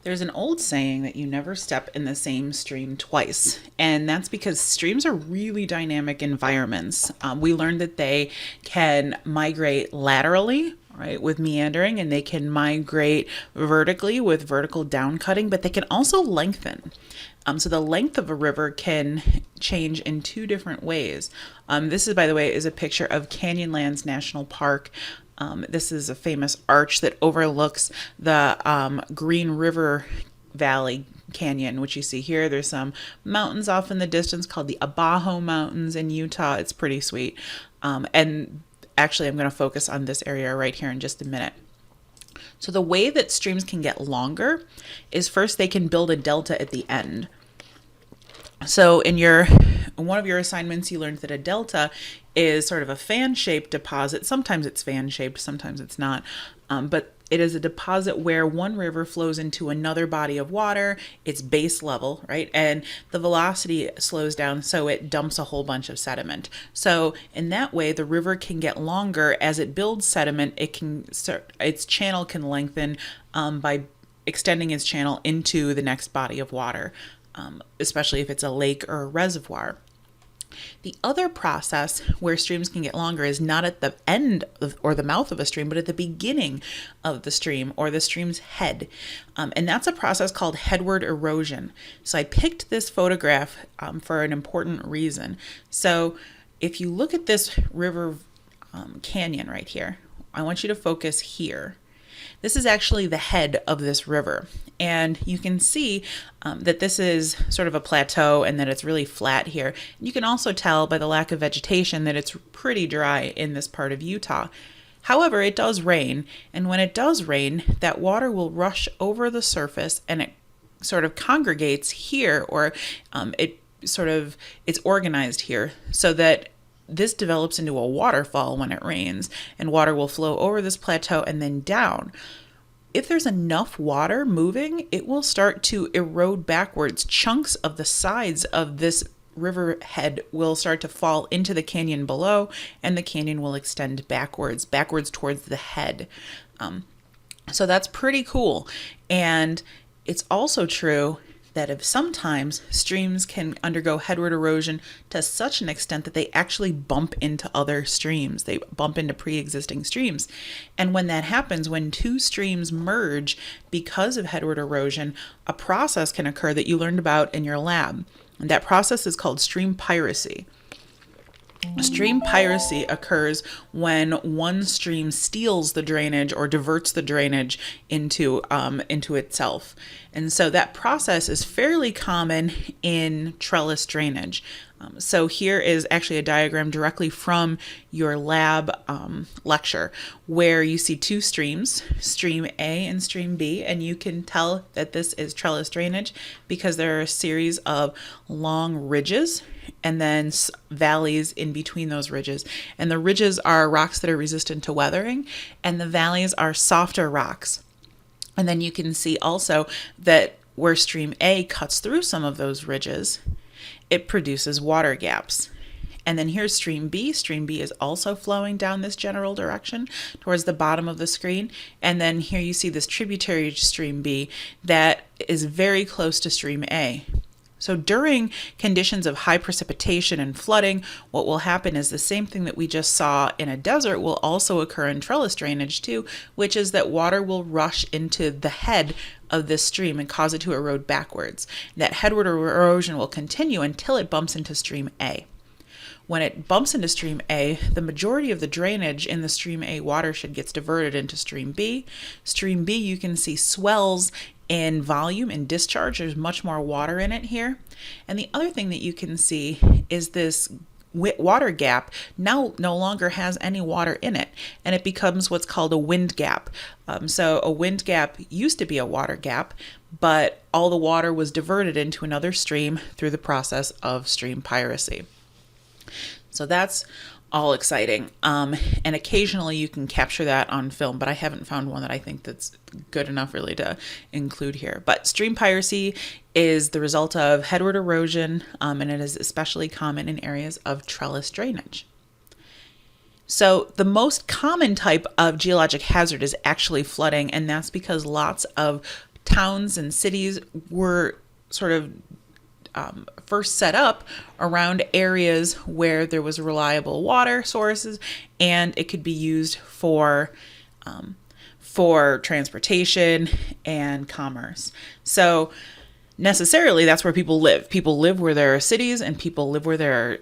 There's an old saying that you never step in the same stream twice, and that's because streams are really dynamic environments. We learned that they can migrate laterally, right, with meandering, and they can migrate vertically with vertical downcutting, but they can also lengthen. So the length of a river can change in two different ways. This is, by the way, is a picture of Canyonlands National Park. This is a famous arch that overlooks the Green River Valley Canyon, which you see here. There's some mountains off in the distance called the Abajo Mountains in Utah. It's pretty sweet. And actually, I'm going to focus on this area right here in just a minute. So the way that streams can get longer is first they can build a delta at the end. So in one of your assignments, you learned that a delta is sort of a fan-shaped deposit. Sometimes it's fan-shaped, sometimes it's not. But it is a deposit where one river flows into another body of water. It's base level, right? And the velocity slows down, so it dumps a whole bunch of sediment. So in that way, the river can get longer as it builds sediment. Its channel can lengthen by extending its channel into the next body of water, especially if it's a lake or a reservoir. The other process where streams can get longer is not at the end or the mouth of a stream, but at the beginning of the stream or the stream's head. And that's a process called headward erosion. So I picked this photograph for an important reason. So if you look at this river canyon right here, I want you to focus here. This is actually the head of this river. And you can see that this is sort of a plateau and that it's really flat here. You can also tell by the lack of vegetation that it's pretty dry in this part of Utah. However, it does rain. And when it does rain, that water will rush over the surface and it sort of congregates here, or it's organized here so that this develops into a waterfall when it rains, and water will flow over this plateau and then down. If there's enough water moving, it will start to erode backwards. Chunks of the sides of this river head will start to fall into the canyon below, and the canyon will extend backwards towards the head. So that's pretty cool. And it's also true that if sometimes streams can undergo headward erosion to such an extent that they actually bump into other streams. They bump into pre-existing streams. And when that happens, when two streams merge because of headward erosion, a process can occur that you learned about in your lab. And that process is called stream piracy. Stream piracy occurs when one stream steals the drainage or diverts the drainage into itself. And so that process is fairly common in trellis drainage. So here is actually a diagram directly from your lab lecture where you see two streams, stream A and stream B, and you can tell that this is trellis drainage because there are a series of long ridges and then valleys in between those ridges. And the ridges are rocks that are resistant to weathering, and the valleys are softer rocks. And then you can see also that where stream A cuts through some of those ridges, it produces water gaps. And then here's stream B. Stream B is also flowing down this general direction towards the bottom of the screen. And then here you see this tributary stream B that is very close to stream A. So during conditions of high precipitation and flooding, what will happen is the same thing that we just saw in a desert will also occur in trellis drainage too, which is that water will rush into the head of this stream and cause it to erode backwards. That headward erosion will continue until it bumps into stream A. When it bumps into stream A, the majority of the drainage in the stream A watershed gets diverted into stream B. Stream B, you can see, swells in volume and discharge. There's much more water in it here. And the other thing that you can see is this water gap now no longer has any water in it, and it becomes what's called a wind gap. So a wind gap used to be a water gap, but all the water was diverted into another stream through the process of stream piracy. So that's all exciting. And occasionally you can capture that on film, but I haven't found one that I think that's good enough really to include here. But stream piracy is the result of headward erosion, and it is especially common in areas of trellis drainage. So the most common type of geologic hazard is actually flooding, and that's because lots of towns and cities were sort of first set up around areas where there was reliable water sources and it could be used for transportation and commerce. So necessarily that's where people live. People live where there are cities, and people live where there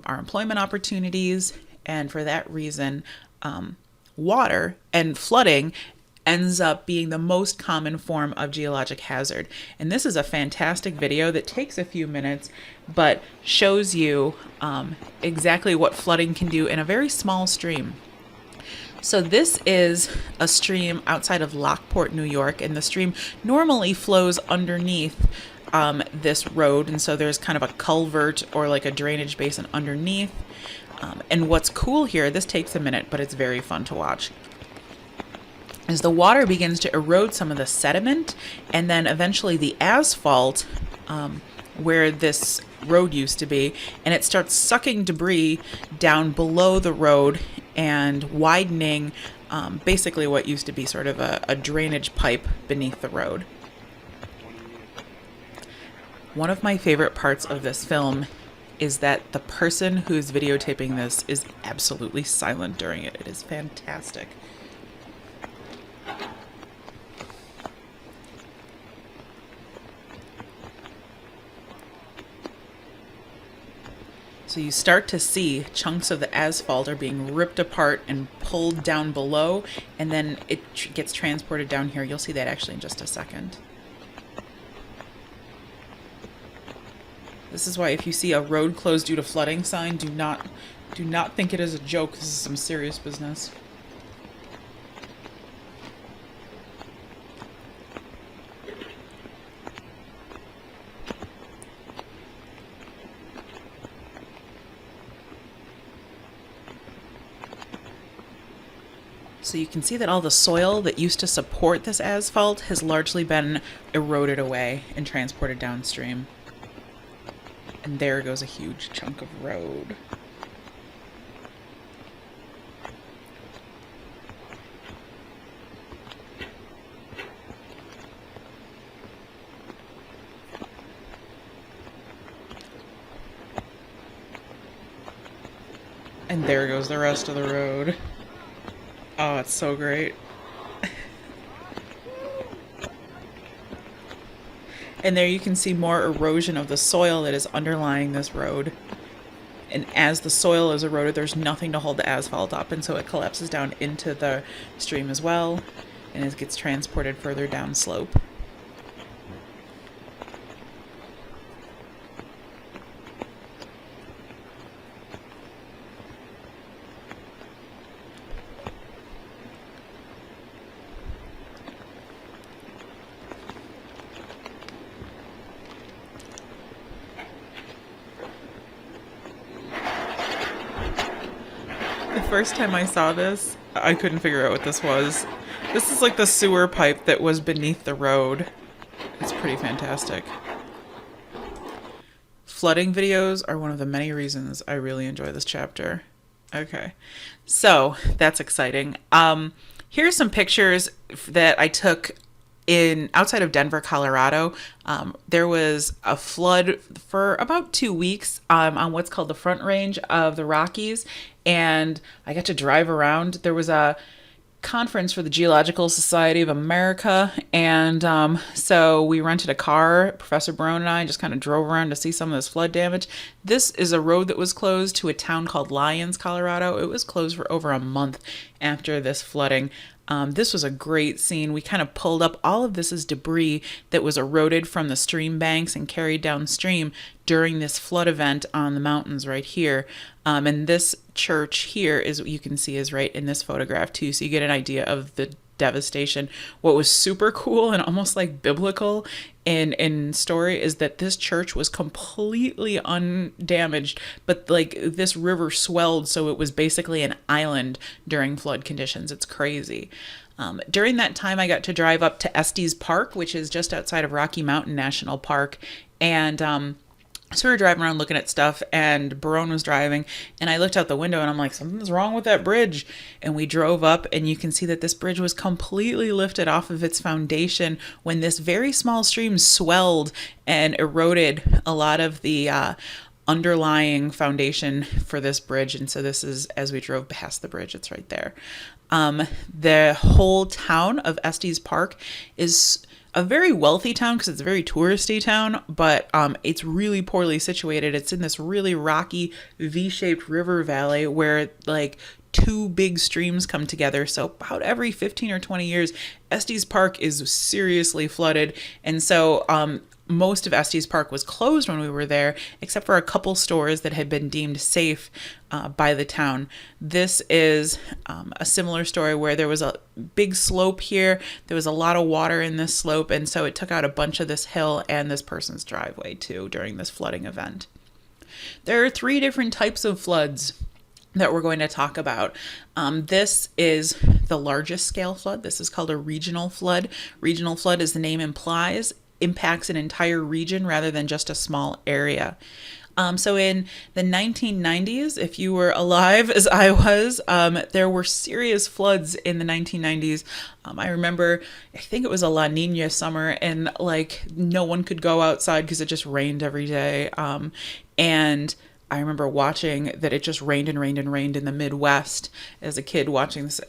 are employment opportunities. And for that reason, water and flooding ends up being the most common form of geologic hazard. And this is a fantastic video that takes a few minutes, but shows you exactly what flooding can do in a very small stream. So this is a stream outside of Lockport, New York, and the stream normally flows underneath this road. And so there's kind of a culvert or like a drainage basin underneath. And what's cool here, this takes a minute, but it's very fun to watch, is the water begins to erode some of the sediment, and then eventually the asphalt where this road used to be, and it starts sucking debris down below the road and widening basically what used to be sort of a drainage pipe beneath the road. One of my favorite parts of this film is that the person who's videotaping this is absolutely silent during it. It is fantastic. So you start to see chunks of the asphalt are being ripped apart and pulled down below, and then it gets transported down here. You'll see that actually in just a second. This is why if you see a road closed due to flooding sign, do not think it is a joke. This is some serious business. So you can see that all the soil that used to support this asphalt has largely been eroded away and transported downstream. And there goes a huge chunk of road. And there goes the rest of the road. Oh, it's so great. And there you can see more erosion of the soil that is underlying this road. And as the soil is eroded, there's nothing to hold the asphalt up, and so it collapses down into the stream as well, and it gets transported further down slope. The first time I saw this, I couldn't figure out what this was. This is like the sewer pipe that was beneath the road. It's pretty fantastic. Flooding videos are one of the many reasons I really enjoy this chapter. Okay, so that's exciting. Here's some pictures that I took outside of Denver, Colorado. There was a flood for about 2 weeks on what's called the Front Range of the Rockies, and I got to drive around. There was a conference for the Geological Society of America, and so we rented a car. Professor Barone and I just kind of drove around to see some of this flood damage. This is a road that was closed to a town called Lyons, Colorado. It was closed for over a month after this flooding. This was a great scene. We kind of pulled up. All of this is debris that was eroded from the stream banks and carried downstream during this flood event on the mountains right here. And this church here is what you can see is right in this photograph too. So you get an idea of the devastation. What was super cool and almost like biblical in story is that this church was completely undamaged, but like this river swelled, so it was basically an island during flood conditions. It's crazy. During that time, I got to drive up to Estes Park, which is just outside of Rocky Mountain National Park, and So we were driving around looking at stuff, and Barone was driving, and I looked out the window and I'm like, something's wrong with that bridge. And we drove up, and you can see that this bridge was completely lifted off of its foundation when this very small stream swelled and eroded a lot of the underlying foundation for this bridge. And so this is, as we drove past the bridge, it's right there. The whole town of Estes Park is a very wealthy town because it's a very touristy town, but it's really poorly situated. It's in this really rocky V-shaped river valley where like two big streams come together. So about every 15 or 20 years, Estes Park is seriously flooded. And so most of Estes Park was closed when we were there, except for a couple stores that had been deemed safe by the town. This is a similar story where there was a big slope here. There was a lot of water in this slope, and so it took out a bunch of this hill and this person's driveway too during this flooding event. There are 3 different types of floods that we're going to talk about. This is the largest scale flood. This is called a regional flood. Regional flood, as the name implies, impacts an entire region rather than just a small area. So in the 1990s, if you were alive as I was, there were serious floods in the 1990s. I remember, I think it was a La Nina summer, and like no one could go outside because it just rained every day. And I remember watching that it just rained and rained and rained in the Midwest as a kid, watching this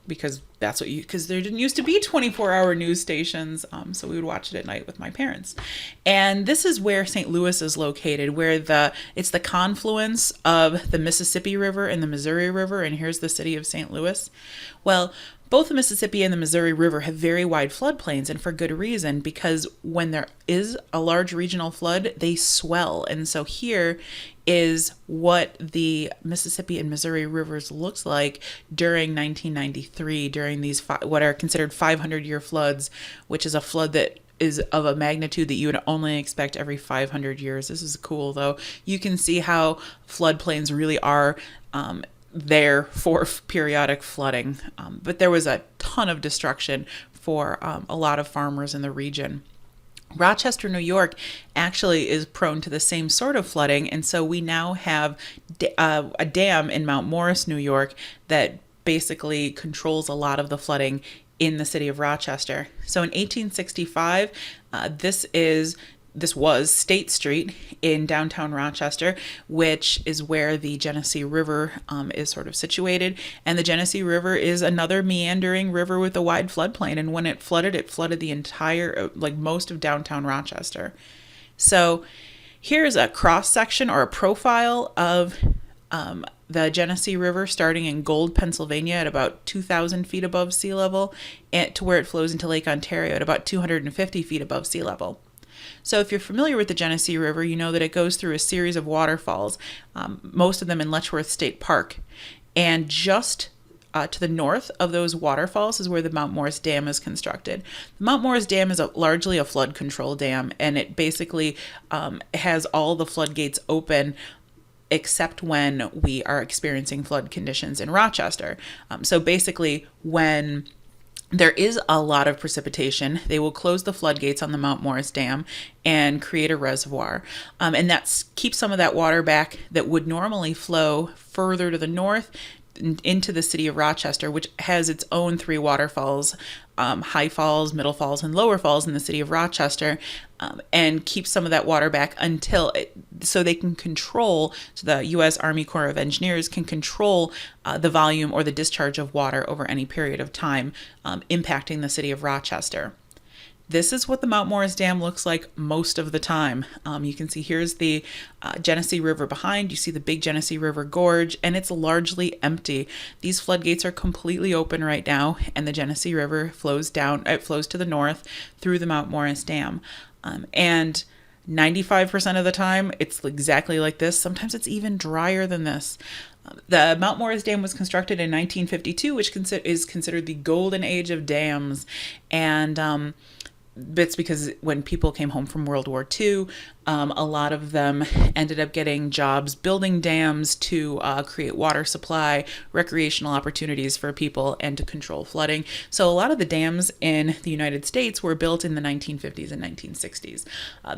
because that's what because there didn't used to be 24-hour news stations. So we would watch it at night with my parents. And this is where St. Louis is located, where it's the confluence of the Mississippi River and the Missouri River. And here's the city of St. Louis. Well, both the Mississippi and the Missouri River have very wide floodplains, and for good reason, because when there is a large regional flood, they swell. And so here is what the Mississippi and Missouri rivers looked like during 1993, during these what are considered 500-year floods, which is a flood that is of a magnitude that you would only expect every 500 years. This is cool, though. You can see how floodplains really are there for periodic flooding. But there was a ton of destruction for a lot of farmers in the region. Rochester, New York actually is prone to the same sort of flooding. And so we now have a dam in Mount Morris, New York, that basically controls a lot of the flooding in the city of Rochester. So in 1865, this was State Street in downtown Rochester, which is where the Genesee River is sort of situated. And the Genesee River is another meandering river with a wide floodplain. And when it flooded the entire, most of downtown Rochester. So here's a cross section or a profile of the Genesee River starting in Gold, Pennsylvania at about 2,000 feet above sea level, and to where it flows into Lake Ontario at about 250 feet above sea level. So if you're familiar with the Genesee River, you know that it goes through a series of waterfalls, most of them in Letchworth State Park. And just to the north of those waterfalls is where the Mount Morris Dam is constructed. The Mount Morris Dam is largely a flood control dam, and it basically has all the floodgates open except when we are experiencing flood conditions in Rochester. So basically, when there is a lot of precipitation, they will close the floodgates on the Mount Morris Dam and create a reservoir. And that keeps some of that water back that would normally flow further to the north into the city of Rochester, which has its own 3 waterfalls, High Falls, Middle Falls, and Lower Falls in the city of Rochester, and keep some of that water back so they can control, so the U.S. Army Corps of Engineers can control the volume or the discharge of water over any period of time, impacting the city of Rochester. This is what the Mount Morris Dam looks like most of the time. You can see here's the Genesee River behind. You see the big Genesee River Gorge, and it's largely empty. These floodgates are completely open right now, and the Genesee River flows down. It flows to the north through the Mount Morris Dam. And 95% of the time, it's exactly like this. Sometimes it's even drier than this. The Mount Morris Dam was constructed in 1952, which is considered the golden age of dams. And It's because when people came home from World War II, a lot of them ended up getting jobs building dams to create water supply, recreational opportunities for people, and to control flooding. So a lot of the dams in the United States were built in the 1950s and 1960s.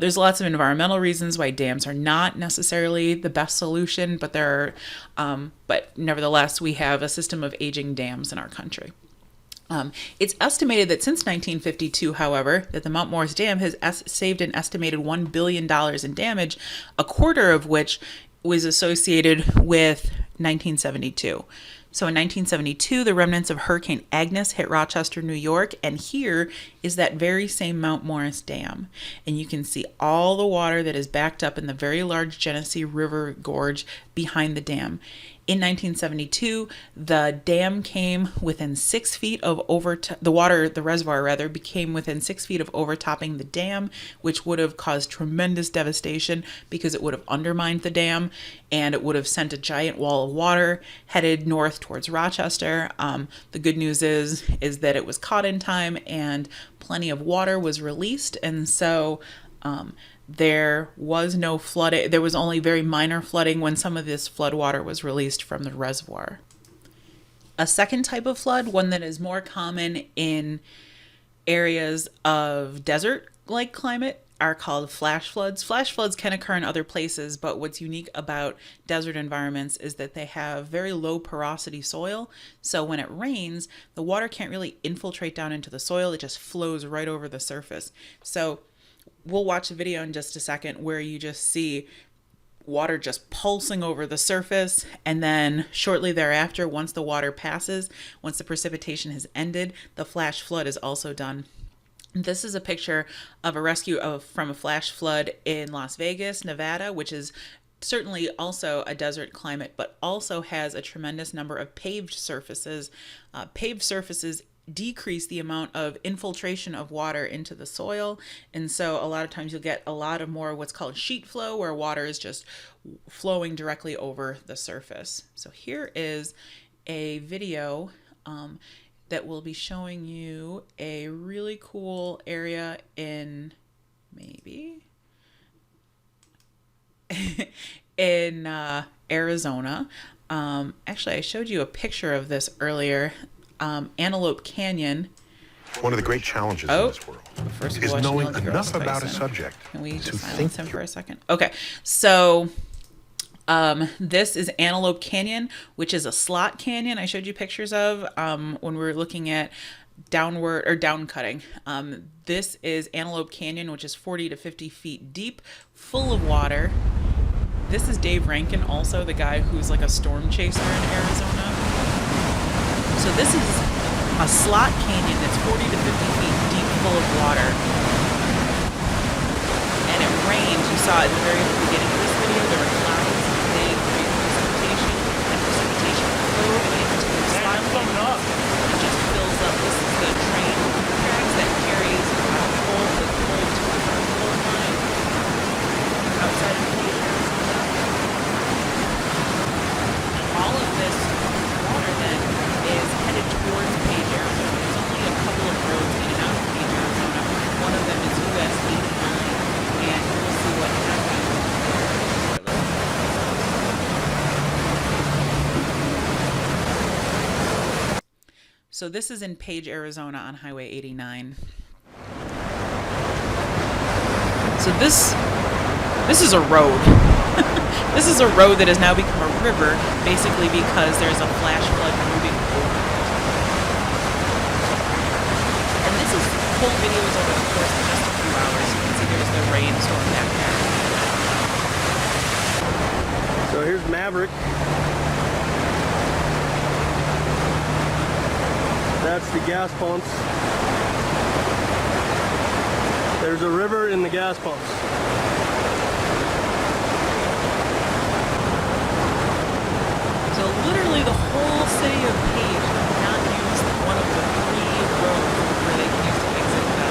There's lots of environmental reasons why dams are not necessarily the best solution, but but nevertheless, we have a system of aging dams in our country. It's estimated that since 1952, however, that the Mount Morris Dam has saved an estimated $1 billion in damage, a quarter of which was associated with 1972. So in 1972, the remnants of Hurricane Agnes hit Rochester, New York, and here is that very same Mount Morris Dam. And you can see all the water that is backed up in the very large Genesee River gorge behind the dam. In 1972, the dam came within 6 feet of the reservoir became within 6 feet of overtopping the dam, which would have caused tremendous devastation because it would have undermined the dam and it would have sent a giant wall of water headed north towards Rochester. The good news is that it was caught in time and plenty of water was released, and so there was no flooding. There was only very minor flooding when some of this flood water was released from the reservoir. A second type of flood, one that is more common in areas of desert-like climate, are called flash floods. Flash floods can occur in other places, but what's unique about desert environments is that they have very low porosity soil. So when it rains, the water can't really infiltrate down into the soil. It just flows right over the surface. So we'll watch a video in just a second where you just see water just pulsing over the surface, and then shortly thereafter, once the water passes, once the precipitation has ended, the flash flood is also done. This is a picture of a rescue from a flash flood in Las Vegas, Nevada, which is certainly also a desert climate, but also has a tremendous number of paved surfaces. Paved surfaces decrease the amount of infiltration of water into the soil, and so a lot of times you'll get a lot of more what's called sheet flow, where water is just flowing directly over the surface. So here is a video that will be showing you a really cool area in Arizona. Actually, I showed you a picture of this earlier. Antelope Canyon. One of the great challenges in this world is knowing enough about a subject. Can we just silence him for a second? Okay, so this is Antelope Canyon, which is a slot canyon I showed you pictures of when we were looking at downward or down cutting. This is Antelope Canyon, which is 40 to 50 feet deep, full of water. This is Dave Rankin, also the guy who's like a storm chaser in Arizona. So this is a slot canyon that's 40 to 50 feet deep, full of water. And it rained. You saw at the very beginning of this video, there were clouds, big precipitation, and precipitation flowed into the slot canyon. It just fills up. This is the train tracks that carries coal to the coal mine outside of Arizona. All of this water then is headed towards Page, Arizona. There's only a couple of roads in and out of Page, Arizona. One of them is US 89, and we'll see what happens. So this is in Page, Arizona on Highway 89. So this is a road. This is a road that has now become a river, basically because there's a flash flood moving over it. And this is whole videos over the course of just a few hours. You can see there's the rainstorm back there. So here's Maverick. That's the gas pumps. There's a river in the gas pumps. So literally the whole city of Page cannot use one of the 3 roads where they can use to exit the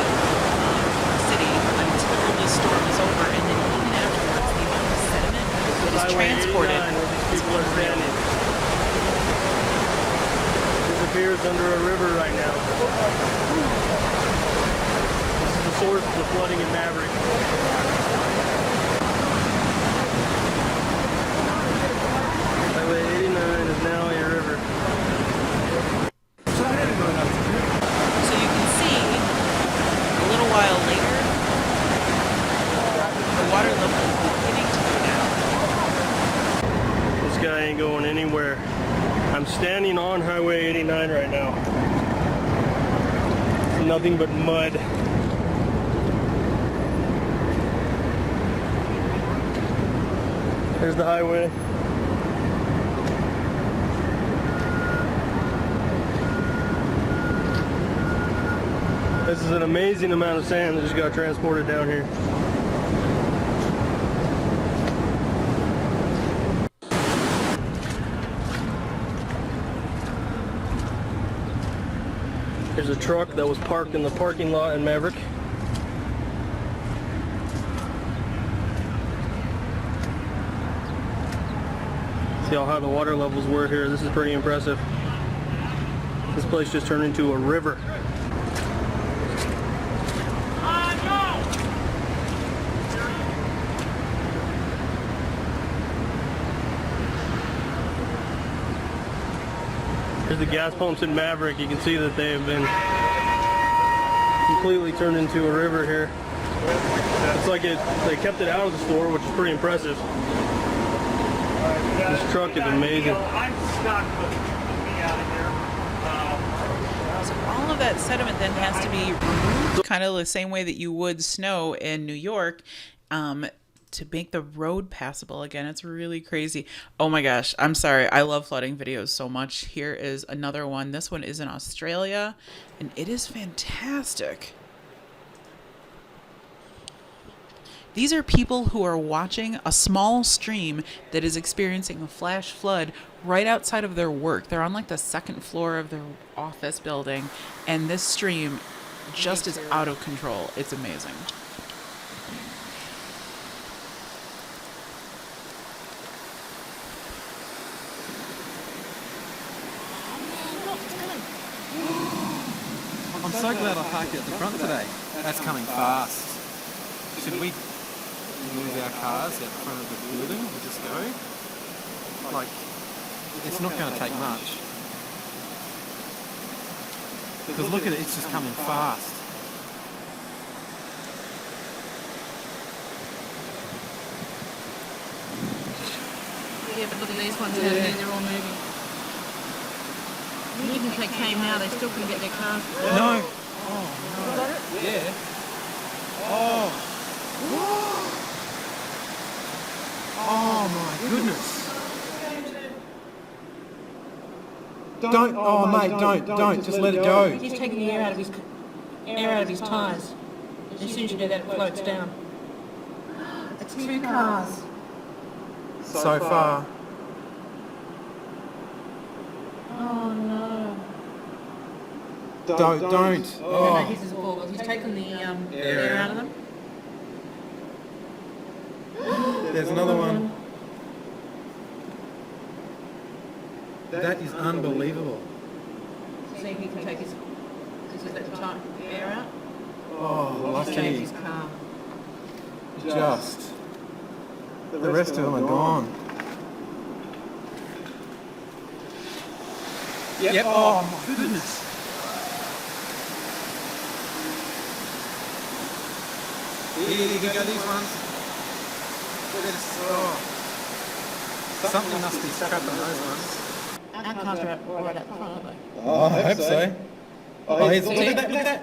city until the storm is over, and then even afterwards the amount of sediment that is transported. People are standing. Disappears under a river right now. This is the source of the flooding in Maverick. Highway 89 is now a river. So you can see a little while later, the water level is beginning to go down. This guy ain't going anywhere. I'm standing on Highway 89 right now. It's nothing but mud. There's the highway. This is an amazing amount of sand that just got transported down here. There's a truck that was parked in the parking lot in Maverick. See how high the water levels were here. This is pretty impressive. This place just turned into a river. Here's the gas pumps in Maverick. You can see that they have been completely turned into a river here. It's like they kept it out of the store, which is pretty impressive. This truck is amazing. So all of that sediment then has to be removed, kind of the same way that you would snow in New York, to make the road passable again. It's really crazy. Oh my gosh, I'm sorry. I love flooding videos so much. Here is another one. This one is in Australia, and it is fantastic. These are people who are watching a small stream that is experiencing a flash flood right outside of their work. They're on like the second floor of their office building, and this stream just is out of control. It's amazing. I'm so glad I parked at the front today. That's coming fast. Should we move our cars out the front of the building and just go? Like, it's not going to take much. Because look at it, it's just coming fast. Yeah, but look at these ones out here, they're all moving. Even if they came now, they still couldn't get their cars. No. Oh, no. Yeah. Oh. Oh my goodness. Don't, oh mate, don't, just let it go. He's taking the air out of his tyres. As soon as you do that, it floats down. It's 2 cars. So far. Oh no. Don't. No, his is all. He's taken the air out of them. There's another one. That is unbelievable. See if he can take his air out. Oh, Saved lucky. his car. Just. The rest of them are gone. Yep. Oh my goodness. Here you go, these ones. Something must be stuck up on those ones. Our cars are right at the front, aren't they? Oh, I hope so. Oh, look at that, look at that.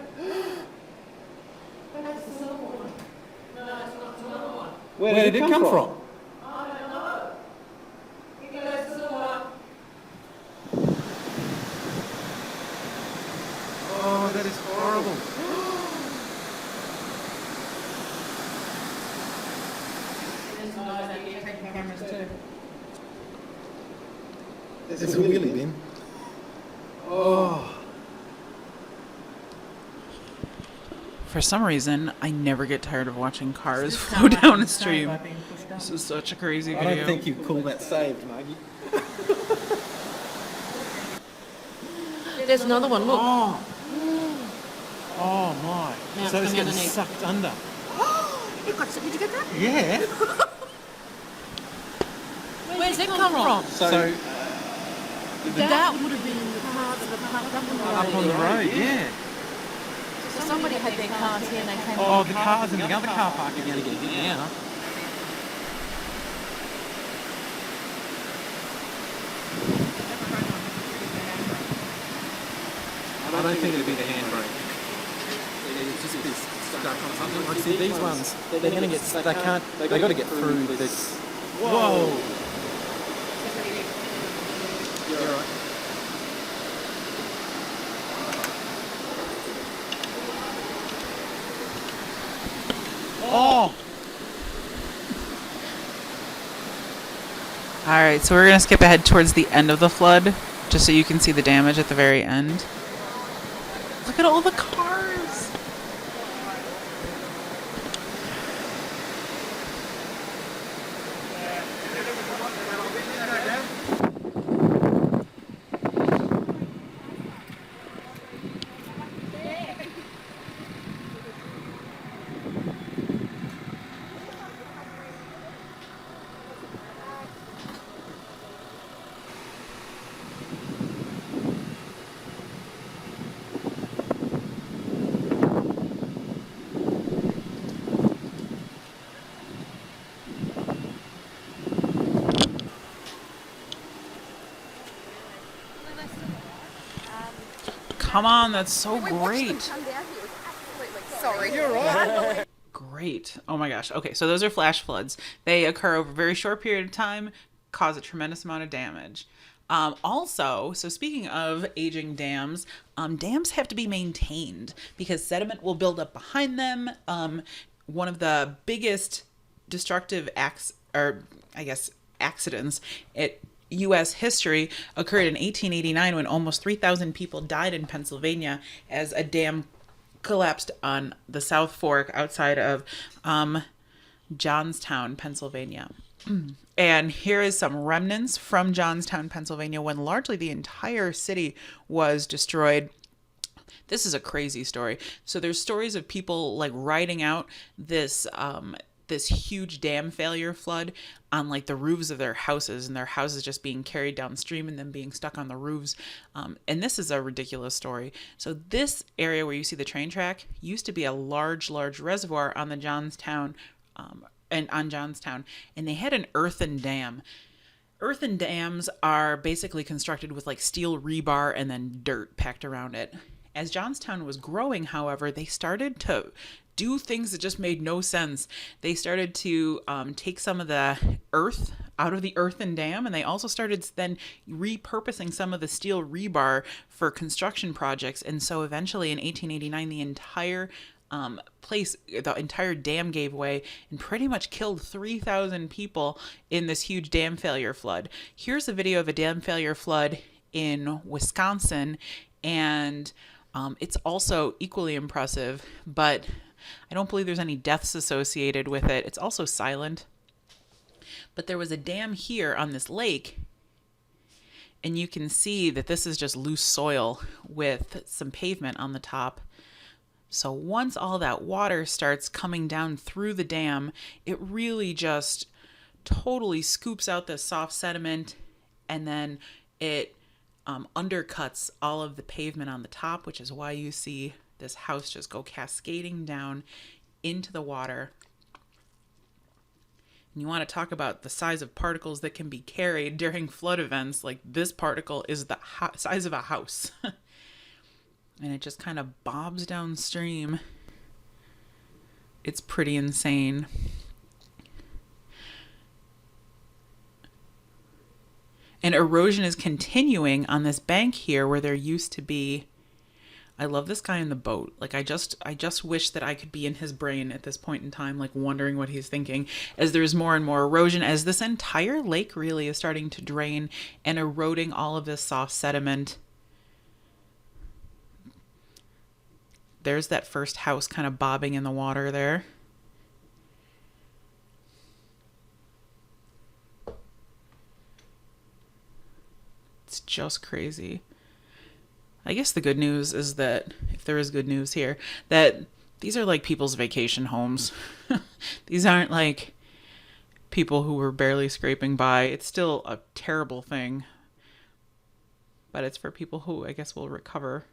Where did it come from? Oh, that is horrible. Cameras too. It's a wheelie bin. Oh. For some reason, I never get tired of watching cars flow down a stream. This is such a crazy video. I don't think you'd call that saved, Maggie. There's another one, look. Oh my. Now So it's it's coming getting underneath. sucked under. Did you get that? Yeah. Where's it come from? So That would have been the cars that are parked up on the road, yeah. So somebody had their cars here and they came Oh, the cars in the other car park are going to get hit now. I don't think it'll be the handbrake. It's just be stuck on something. Like, see, these ones, they're going to get, they can't, they've got to get through this. Whoa! You're right. Oh! All right, so we're going to skip ahead towards the end of the flood, just so you can see the damage at the very end. Look at all the cars. Come on, that's so great. Sorry. You're right. Great. Oh my gosh. Okay, so those are flash floods. They occur over a very short period of time, cause a tremendous amount of damage. Also, so speaking of aging dams, dams have to be maintained because sediment will build up behind them. One of the biggest destructive accidents at U.S. history occurred in 1889 when almost 3,000 people died in Pennsylvania as a dam collapsed on the South Fork outside of Johnstown, Pennsylvania. And here is some remnants from Johnstown, Pennsylvania, when largely the entire city was destroyed. This is a crazy story. So there's stories of people like writing out this huge dam failure flood on like the roofs of their houses, and their houses just being carried downstream and then being stuck on the roofs. And this is a ridiculous story. So this area where you see the train track used to be a large reservoir on the Johnstown, and they had an earthen dam. Earthen dams are basically constructed with like steel rebar and then dirt packed around it. As Johnstown was growing, however, they started to do things that just made no sense. They started to take some of the earth out of the earthen dam, and they also started then repurposing some of the steel rebar for construction projects. And so eventually in 1889, the entire the entire dam gave way and pretty much killed 3,000 people in this huge dam failure flood. Here's a video of a dam failure flood in Wisconsin, and it's also equally impressive, but I don't believe there's any deaths associated with it. It's also silent. But there was a dam here on this lake, and you can see that this is just loose soil with some pavement on the top. So once all that water starts coming down through the dam, it really just totally scoops out the soft sediment, and then it undercuts all of the pavement on the top, which is why you see this house just go cascading down into the water. And you want to talk about the size of particles that can be carried during flood events. Like, this particle is the size of a house. And it just kind of bobs downstream. It's pretty insane. And erosion is continuing on this bank here where there used to be. I love this guy in the boat. Like, I just wish that I could be in his brain at this point in time, like wondering what he's thinking as there's more and more erosion, as this entire lake really is starting to drain and eroding all of this soft sediment. There's that first house kind of bobbing in the water there. It's just crazy. I guess the good news is that, if there is good news here, that these are like people's vacation homes. These aren't like people who were barely scraping by. It's still a terrible thing, but it's for people who I guess will recover.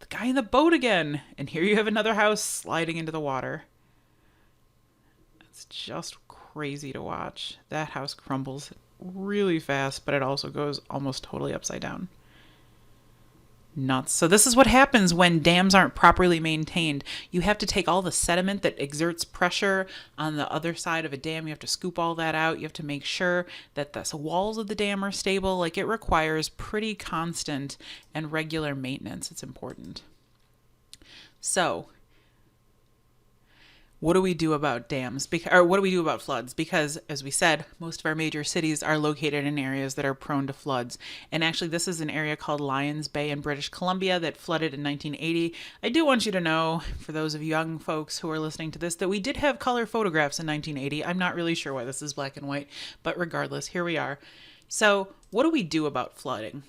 The guy in the boat again, and here you have another house sliding into the water. It's just crazy to watch. That house crumbles really fast, but it also goes almost totally upside down. Nuts. So this is what happens when dams aren't properly maintained. You have to take all the sediment that exerts pressure on the other side of a dam. You have to scoop all that out. You have to make sure that the walls of the dam are stable. Like, it requires pretty constant and regular maintenance. It's important. So what do we do about dams? Or what do we do about floods? Because, as we said, most of our major cities are located in areas that are prone to floods. And actually, this is an area called Lions Bay in British Columbia that flooded in 1980. I do want you to know, for those of young folks who are listening to this, that we did have color photographs in 1980. I'm not really sure why this is black and white, but regardless, here we are. So what do we do about flooding?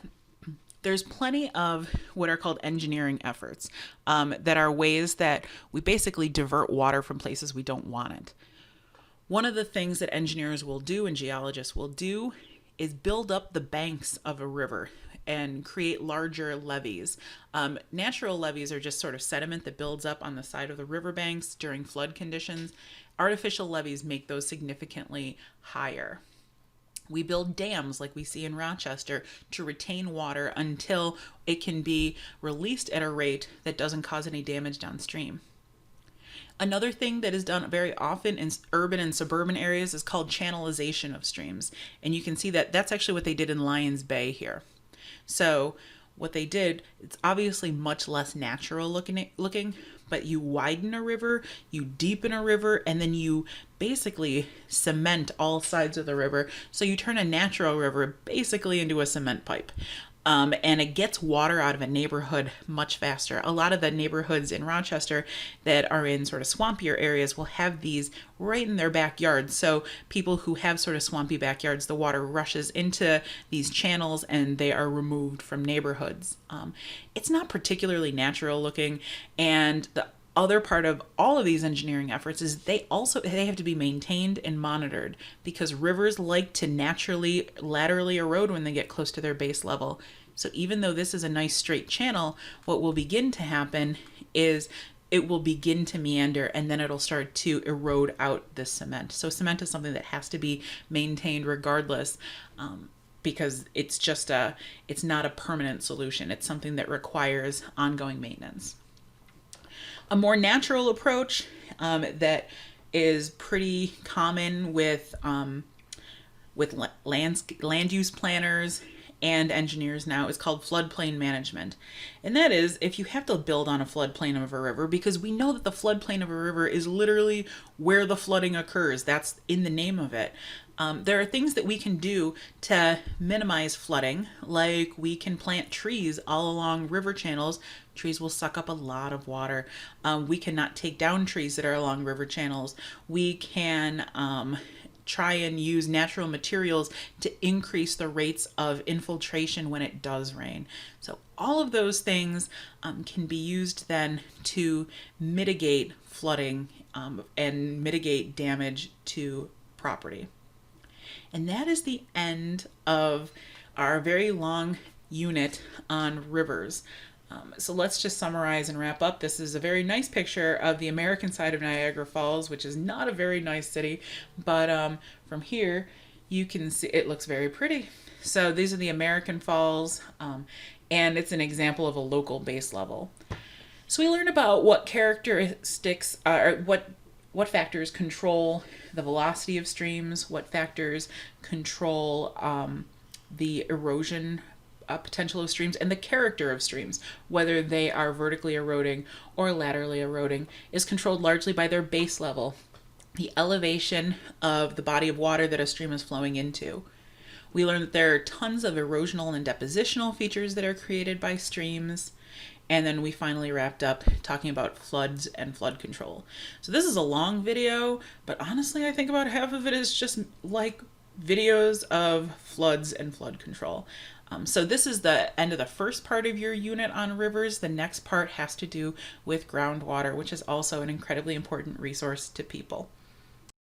There's plenty of what are called engineering efforts that are ways that we basically divert water from places we don't want it. One of the things that engineers will do and geologists will do is build up the banks of a river and create larger levees. Natural levees are just sort of sediment that builds up on the side of the riverbanks during flood conditions. Artificial levees make those significantly higher. We build dams like we see in Rochester to retain water until it can be released at a rate that doesn't cause any damage downstream. Another thing that is done very often in urban and suburban areas is called channelization of streams. And you can see that that's actually what they did in Lions Bay here. So what they did, it's obviously much less natural looking, but you widen a river, you deepen a river, and then you basically cement all sides of the river. So you turn a natural river basically into a cement pipe. And it gets water out of a neighborhood much faster. A lot of the neighborhoods in Rochester that are in sort of swampier areas will have these right in their backyards. So people who have sort of swampy backyards, the water rushes into these channels and they are removed from neighborhoods. It's not particularly natural looking, and the other part of all of these engineering efforts is they have to be maintained and monitored, because rivers like to naturally laterally erode when they get close to their base level. So even though this is a nice straight channel, what will begin to happen is it will begin to meander, and then it'll start to erode out the cement. So cement is something that has to be maintained regardless, because it's not a permanent solution. It's something that requires ongoing maintenance. A more natural approach that is pretty common with land use planners and engineers now is called floodplain management. And that is if you have to build on a floodplain of a river, because we know that the floodplain of a river is literally where the flooding occurs. That's in the name of it. There are things that we can do to minimize flooding, like we can plant trees all along river channels. Trees will suck up a lot of water. We cannot take down trees that are along river channels. We can try and use natural materials to increase the rates of infiltration when it does rain. So all of those things can be used then to mitigate flooding and mitigate damage to property. And that is the end of our very long unit on rivers. So let's just summarize and wrap up. This is a very nice picture of the American side of Niagara Falls, which is not a very nice city, but from here you can see it looks very pretty. So these are the American Falls, and it's an example of a local base level. So we learned about what characteristics or what factors control the velocity of streams, what factors control the erosion potential of streams, and the character of streams, whether they are vertically eroding or laterally eroding, is controlled largely by their base level, the elevation of the body of water that a stream is flowing into. We learned that there are tons of erosional and depositional features that are created by streams. And then we finally wrapped up talking about floods and flood control. So this is a long video, but honestly, I think about half of it is just like videos of floods and flood control. So this is the end of the first part of your unit on rivers. The next part has to do with groundwater, which is also an incredibly important resource to people.